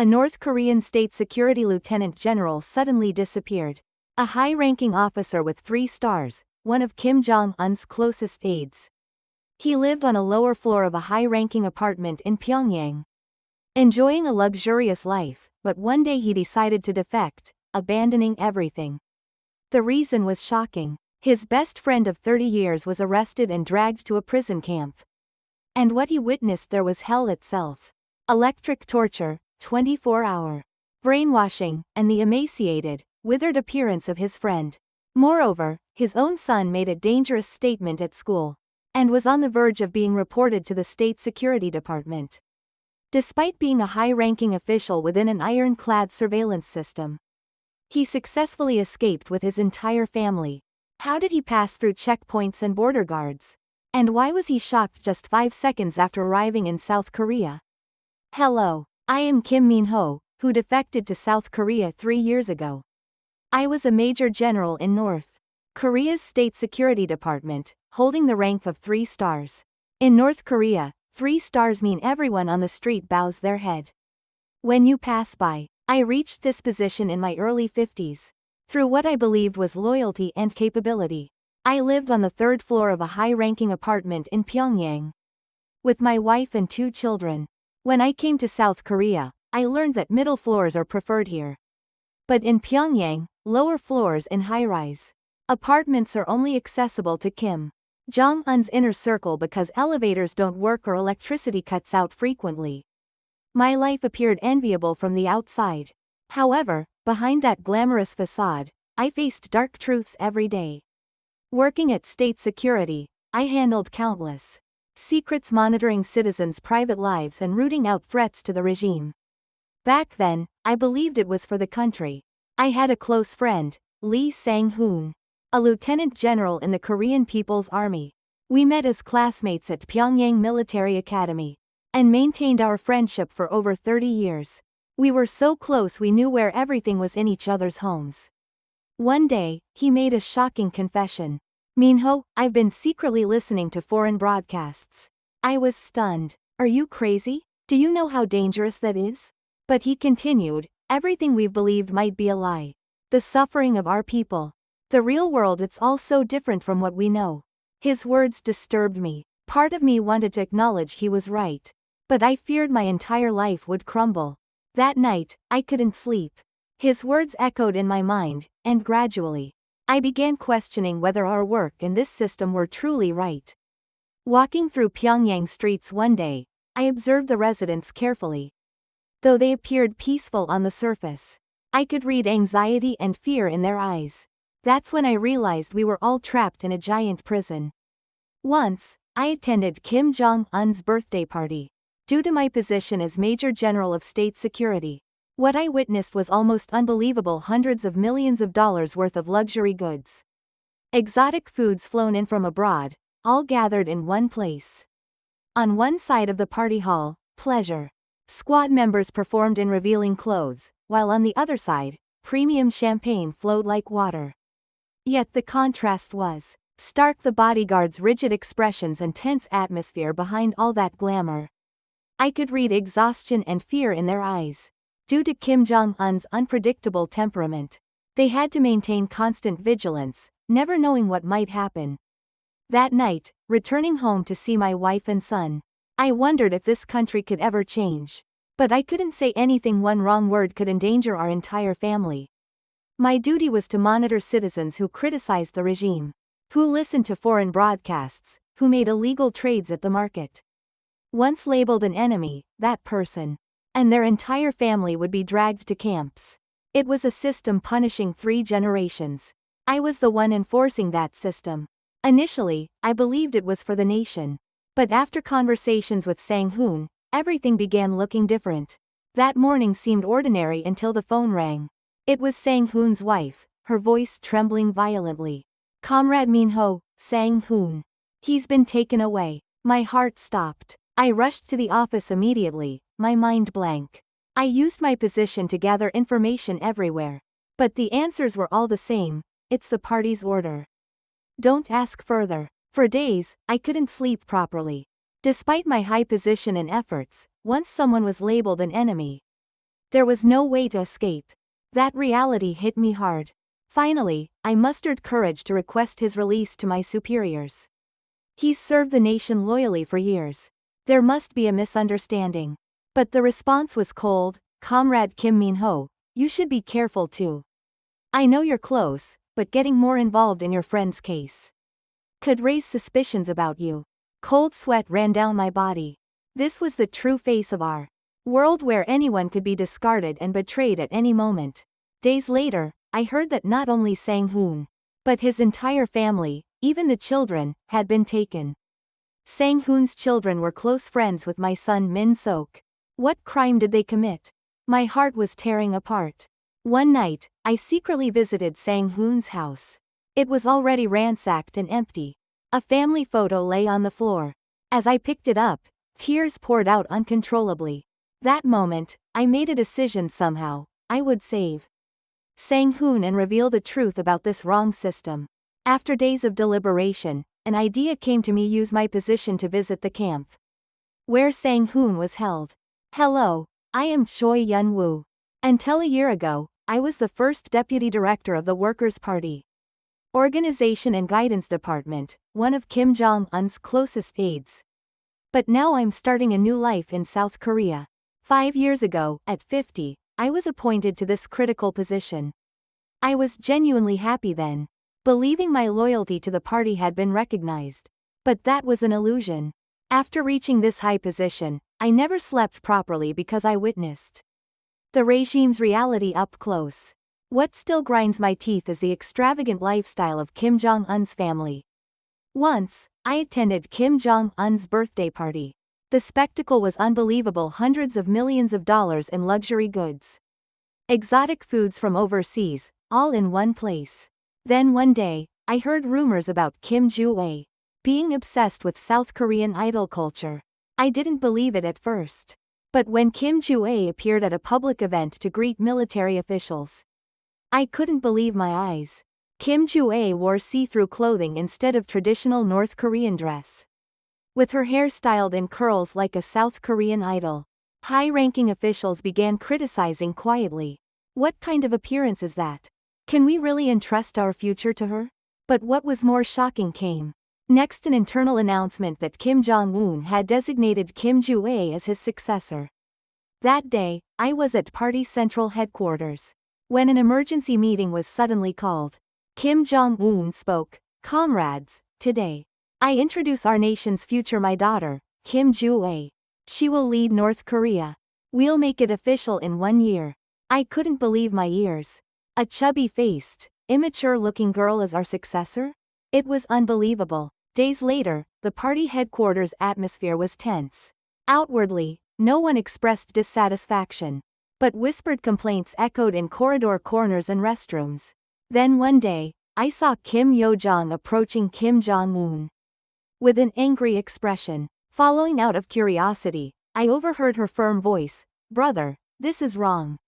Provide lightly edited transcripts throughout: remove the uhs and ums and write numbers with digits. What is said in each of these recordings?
A North Korean state security lieutenant general suddenly disappeared. A high-ranking officer with 3 stars, one of Kim Jong-un's closest aides. He lived on a lower floor of a high-ranking apartment in Pyongyang, enjoying a luxurious life, but one day he decided to defect, abandoning everything. The reason was shocking. His best friend of 30 years was arrested and dragged to a prison camp. And what he witnessed there was hell itself. Electric torture, 24-hour brainwashing, and the emaciated, withered appearance of his friend. Moreover, his own son made a dangerous statement at school, and was on the verge of being reported to the State Security Department. Despite being a high-ranking official within an ironclad surveillance system, he successfully escaped with his entire family. How did he pass through checkpoints and border guards? And why was he shocked just 5 seconds after arriving in South Korea? Hello, I am Kim Min-ho, who defected to South Korea 3 years ago. I was a major general in North Korea's State Security Department, holding the rank of 3 stars. In North Korea, 3 stars mean everyone on the street bows their head when you pass by. I reached this position in my early 50s. Through what I believed was loyalty and capability. I lived on the 3rd floor of a high-ranking apartment in Pyongyang, with my wife and 2 children. When I came to South Korea, I learned that middle floors are preferred here. But in Pyongyang, lower floors in high-rise apartments are only accessible to Kim Jong-un's inner circle because elevators don't work or electricity cuts out frequently. My life appeared enviable from the outside. However, behind that glamorous facade, I faced dark truths every day. Working at state security, I handled countless secrets, monitoring citizens' private lives and rooting out threats to the regime. Back then, I believed it was for the country. I had a close friend, Lee Sang-hoon, a lieutenant general in the Korean People's Army. We met as classmates at Pyongyang Military Academy, and maintained our friendship for over 30 years. We were so close we knew where everything was in each other's homes. One day, he made a shocking confession. Min-ho, I've been secretly listening to foreign broadcasts. I was stunned. Are you crazy? Do you know how dangerous that is? But he continued, everything we've believed might be a lie. The suffering of our people. The real world, it's all so different from what we know. His words disturbed me. Part of me wanted to acknowledge he was right. But I feared my entire life would crumble. That night, I couldn't sleep. His words echoed in my mind, and gradually, I began questioning whether our work in this system were truly right. Walking through Pyongyang streets one day, I observed the residents carefully. Though they appeared peaceful on the surface, I could read anxiety and fear in their eyes. That's when I realized we were all trapped in a giant prison. Once, I attended Kim Jong-un's birthday party. Due to my position as Major General of State Security, what I witnessed was almost unbelievable. Hundreds of millions of dollars worth of luxury goods, exotic foods flown in from abroad, all gathered in one place. On one side of the party hall, pleasure squad members performed in revealing clothes, while on the other side, premium champagne flowed like water. Yet the contrast was stark. The bodyguards' rigid expressions and tense atmosphere behind all that glamour. I could read exhaustion and fear in their eyes. Due to Kim Jong-un's unpredictable temperament, they had to maintain constant vigilance, never knowing what might happen. That night, returning home to see my wife and son, I wondered if this country could ever change. But I couldn't say anything. One wrong word could endanger our entire family. My duty was to monitor citizens who criticized the regime, who listened to foreign broadcasts, who made illegal trades at the market. Once labeled an enemy, that person and their entire family would be dragged to camps. It was a system punishing 3 generations. I was the one enforcing that system. Initially, I believed it was for the nation. But after conversations with Sang-hoon, everything began looking different. That morning seemed ordinary until the phone rang. It was Sang-hoon's wife, her voice trembling violently. Comrade Min-ho, Sang-hoon. He's been taken away. My heart stopped. I rushed to the office immediately, my mind blank. I used my position to gather information everywhere. But the answers were all the same: it's the party's order. Don't ask further. For days, I couldn't sleep properly. Despite my high position and efforts, once someone was labeled an enemy, There was no way to escape. That reality hit me hard. Finally, I mustered courage to request his release to my superiors. He's served the nation loyally for years. There must be a misunderstanding. But the response was cold. Comrade Kim Min-ho, you should be careful too. I know you're close, but getting more involved in your friend's case could raise suspicions about you. Cold sweat ran down my body. This was the true face of our world, where anyone could be discarded and betrayed at any moment. Days later, I heard that not only Sang-hoon, but his entire family, even the children, had been taken. Sang-hoon's children were close friends with my son Min-sok. What crime did they commit? My heart was tearing apart. One night, I secretly visited Sang-hoon's house. It was already ransacked and empty. A family photo lay on the floor. As I picked it up, tears poured out uncontrollably. That moment, I made a decision somehow. I would save Sang-hoon and reveal the truth about this wrong system. After days of deliberation, an idea came to me: use my position to visit the camp where Sang-hoon was held. Hello, I am Choi Yun-woo. Until a year ago, I was the first deputy director of the Workers' Party Organization and Guidance Department, one of Kim Jong-un's closest aides. But now I'm starting a new life in South Korea. 5 years ago, at 50, I was appointed to this critical position. I was genuinely happy then, believing my loyalty to the party had been recognized. But that was an illusion. After reaching this high position, I never slept properly because I witnessed the regime's reality up close. What still grinds my teeth is the extravagant lifestyle of Kim Jong-un's family. Once, I attended Kim Jong-un's birthday party. The spectacle was unbelievable: hundreds of millions of dollars in luxury goods, exotic foods from overseas, all in one place. Then one day, I heard rumors about Kim Joo-ae being obsessed with South Korean idol culture. I didn't believe it at first. But when Kim Joo-ae appeared at a public event to greet military officials, I couldn't believe my eyes. Kim Joo-ae wore see-through clothing instead of traditional North Korean dress, with her hair styled in curls like a South Korean idol. High-ranking officials began criticizing quietly. What kind of appearance is that? Can we really entrust our future to her? But what was more shocking came next: an internal announcement that Kim Jong-un had designated Kim Joo-ae as his successor. That day, I was at party central headquarters, when an emergency meeting was suddenly called. Kim Jong-un spoke. Comrades, today, I introduce our nation's future, my daughter, Kim Joo-ae. She will lead North Korea. We'll make it official in 1 year. I couldn't believe my ears. A chubby-faced, immature-looking girl as our successor? It was unbelievable. Days later, the party headquarters atmosphere was tense. Outwardly, no one expressed dissatisfaction, but whispered complaints echoed in corridor corners and restrooms. Then one day, I saw Kim Yo-jong approaching Kim Jong-un with an angry expression. Following out of curiosity, I overheard her firm voice: "Brother, this is wrong.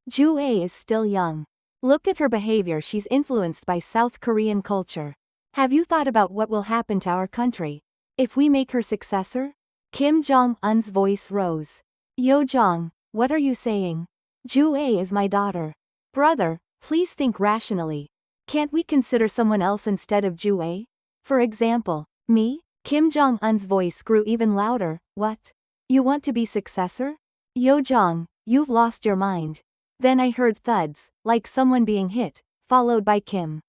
Joo-ae is still young. Look at her behavior. She's influenced by South Korean culture. Have you thought about what will happen to our country if we make her successor?" Kim Jong-un's voice rose. "Yo-jong, what are you saying? Joo-ae is my daughter. Brother, please think rationally. Can't we consider someone else instead of Joo-ae? For example, me?" Kim Jong-un's voice grew even louder. "What? You want to be successor? Yo-jong, you've lost your mind." Then I heard thuds, like someone being hit, followed by Kim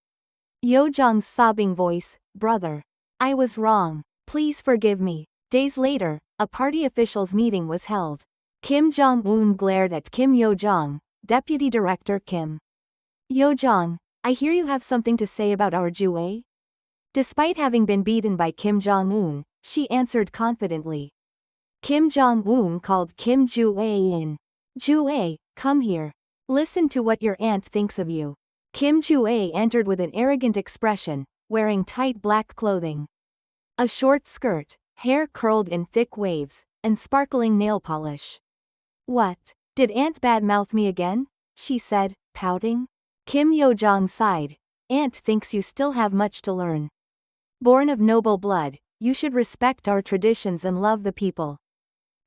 Yo-jong's sobbing voice: "Brother, I was wrong. Please forgive me." Days later, a party officials' meeting was held. Kim Jong-un glared at Kim Yo-jong. Deputy Director Kim Yo-jong, I hear you have something to say about our Joo-ae? Despite having been beaten by Kim Jong-un, she answered confidently. Kim Jong-un called Kim Joo-ae in. "Joo-ae, come here. Listen to what your aunt thinks of you." Kim Joo-ae entered with an arrogant expression, wearing tight black clothing, a short skirt, hair curled in thick waves, and sparkling nail polish. "What? Did Aunt badmouth me again?" she said, pouting. Kim Yo-jong sighed. "Aunt thinks you still have much to learn. Born of noble blood, you should respect our traditions and love the people."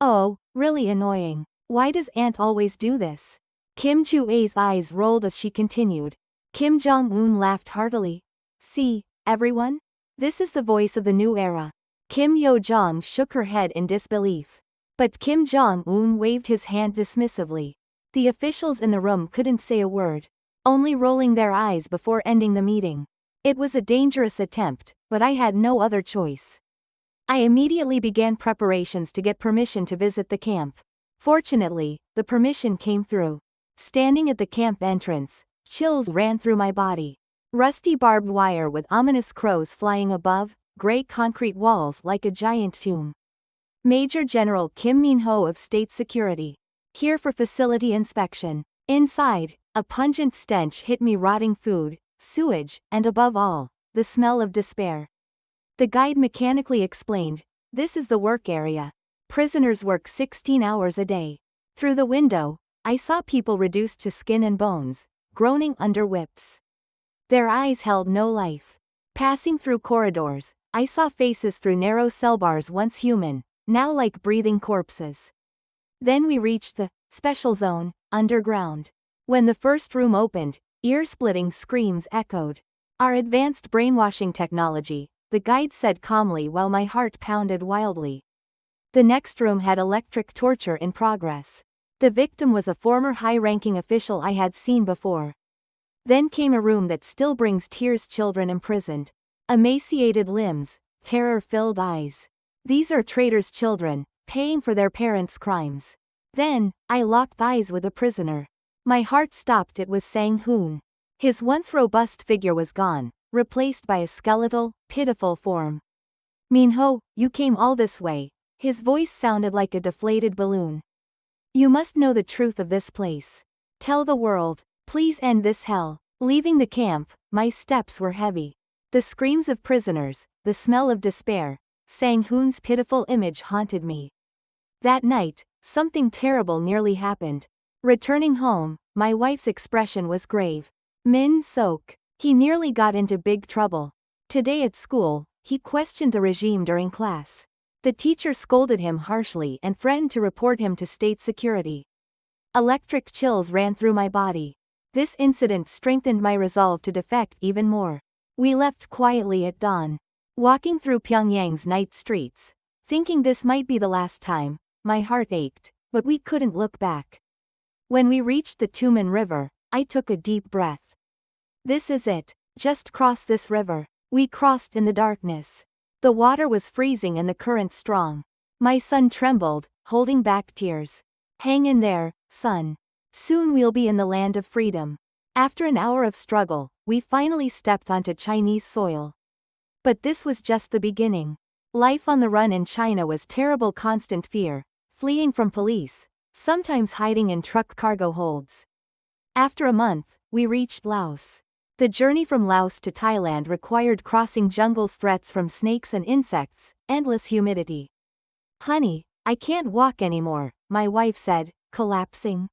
"Oh, really annoying. Why does Aunt always do this? Kim Ju-ae's eyes rolled as she continued. Kim Jong-un laughed heartily. See, everyone? This is the voice of the new era. Kim Yo-jong shook her head in disbelief. But Kim Jong-un waved his hand dismissively. The officials in the room couldn't say a word, only rolling their eyes before ending the meeting. It was a dangerous attempt, but I had no other choice. I immediately began preparations to get permission to visit the camp. Fortunately, the permission came through. Standing at the camp entrance, chills ran through my body. Rusty barbed wire with ominous crows flying above, gray concrete walls like a giant tomb. Major General Kim Min-ho of State Security. Here for facility inspection. Inside, a pungent stench hit me: rotting food, sewage, and above all, the smell of despair. The guide mechanically explained, "This is the work area. Prisoners work 16 hours a day." Through the window, I saw people reduced to skin and bones, groaning under whips. Their eyes held no life. Passing through corridors, I saw faces through narrow cell bars, once human, now like breathing corpses. Then we reached the special zone, underground. When the first room opened, ear-splitting screams echoed. "Our advanced brainwashing technology," the guide said calmly while my heart pounded wildly. The next room had electric torture in progress. The victim was a former high-ranking official I had seen before. Then came a room that still brings tears: children imprisoned. Emaciated limbs, terror-filled eyes. These are traitors' children, paying for their parents' crimes. Then, I locked eyes with a prisoner. My heart stopped. It was Sang-hoon. His once robust figure was gone, replaced by a skeletal, pitiful form. "Min-ho, you came all this way." His voice sounded like a deflated balloon. "You must know the truth of this place. Tell the world. Please end this hell." Leaving the camp, my steps were heavy. The screams of prisoners, the smell of despair, Sang-hoon's pitiful image haunted me. That night, something terrible nearly happened. Returning home, my wife's expression was grave. Min-sok. He nearly got into big trouble. Today at school, he questioned the regime during class. The teacher scolded him harshly and threatened to report him to state security. Electric chills ran through my body. This incident strengthened my resolve to defect even more. We left quietly at dawn. Walking through Pyongyang's night streets, thinking this might be the last time, my heart ached, but we couldn't look back. When we reached the Tumen River, I took a deep breath. This is it. Just cross this river. We crossed in the darkness. The water was freezing and the current strong. My son trembled, holding back tears. "Hang in there, son. Soon we'll be in the land of freedom." After an hour of struggle, we finally stepped onto Chinese soil. But this was just the beginning. Life on the run in China was terrible: constant fear, fleeing from police, sometimes hiding in truck cargo holds. After a month, we reached Laos. The journey from Laos to Thailand required crossing jungles, threats from snakes and insects, endless humidity. "Honey, I can't walk anymore," my wife said, collapsing.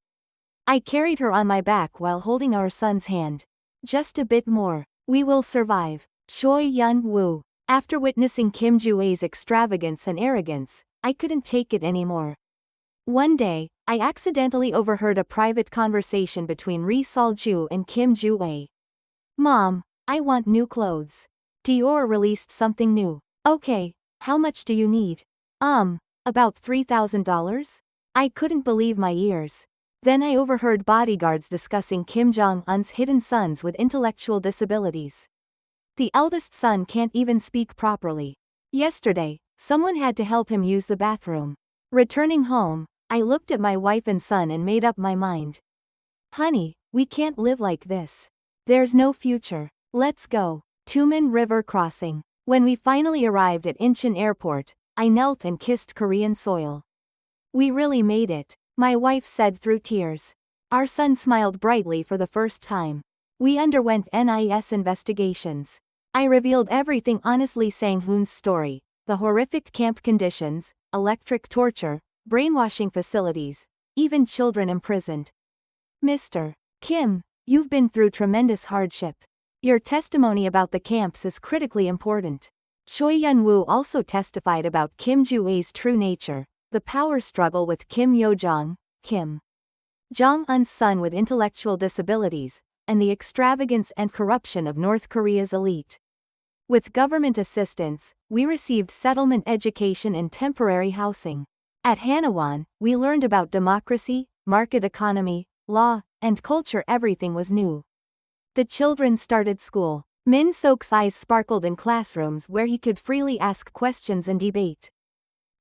I carried her on my back while holding our son's hand. "Just a bit more. We will survive." Choi Yun-woo. After witnessing Kim Ju-ae's extravagance and arrogance, I couldn't take it anymore. One day, I accidentally overheard a private conversation between Ri Sol-ju and Kim Ju-ae. "Mom, I want new clothes. Dior released something new." "Okay, how much do you need?" About $3,000? I couldn't believe my ears. Then I overheard bodyguards discussing Kim Jong-un's hidden sons with intellectual disabilities. The eldest son can't even speak properly. Yesterday, someone had to help him use the bathroom. Returning home, I looked at my wife and son and made up my mind. "Honey, we can't live like this. There's no future. Let's go." Tumen River crossing. When we finally arrived at Incheon Airport, I knelt and kissed Korean soil. "We really made it," my wife said through tears. Our son smiled brightly for the first time. We underwent NIS investigations. I revealed everything honestly: Sang-hoon's story, the horrific camp conditions, electric torture, brainwashing facilities, even children imprisoned. "Mr. Kim, you've been through tremendous hardship. Your testimony about the camps is critically important." Choi Yun-woo also testified about Kim Ju-ae's true nature, the power struggle with Kim Yo-jong, Kim Jong-un's son with intellectual disabilities, and the extravagance and corruption of North Korea's elite. With government assistance, we received settlement education and temporary housing. At Hanawan, we learned about democracy, market economy, law, and culture. Everything was new. The children started school. Min Sok's eyes sparkled in classrooms where he could freely ask questions and debate.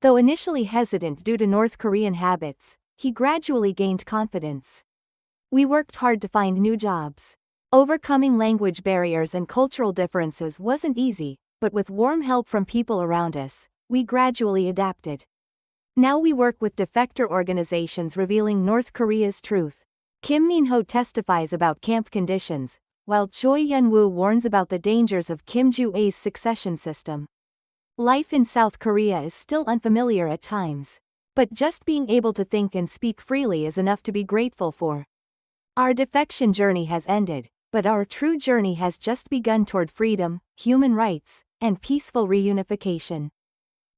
Though initially hesitant due to North Korean habits, he gradually gained confidence. We worked hard to find new jobs. Overcoming language barriers and cultural differences wasn't easy, but with warm help from people around us, we gradually adapted. Now we work with defector organizations revealing North Korea's truth. Kim Min-ho testifies about camp conditions, while Choi Yun-woo warns about the dangers of Kim Ju-ae's succession system. Life in South Korea is still unfamiliar at times. But just being able to think and speak freely is enough to be grateful for. Our defection journey has ended, but our true journey has just begun toward freedom, human rights, and peaceful reunification.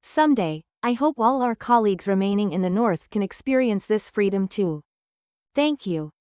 Someday, I hope all our colleagues remaining in the North can experience this freedom too. Thank you.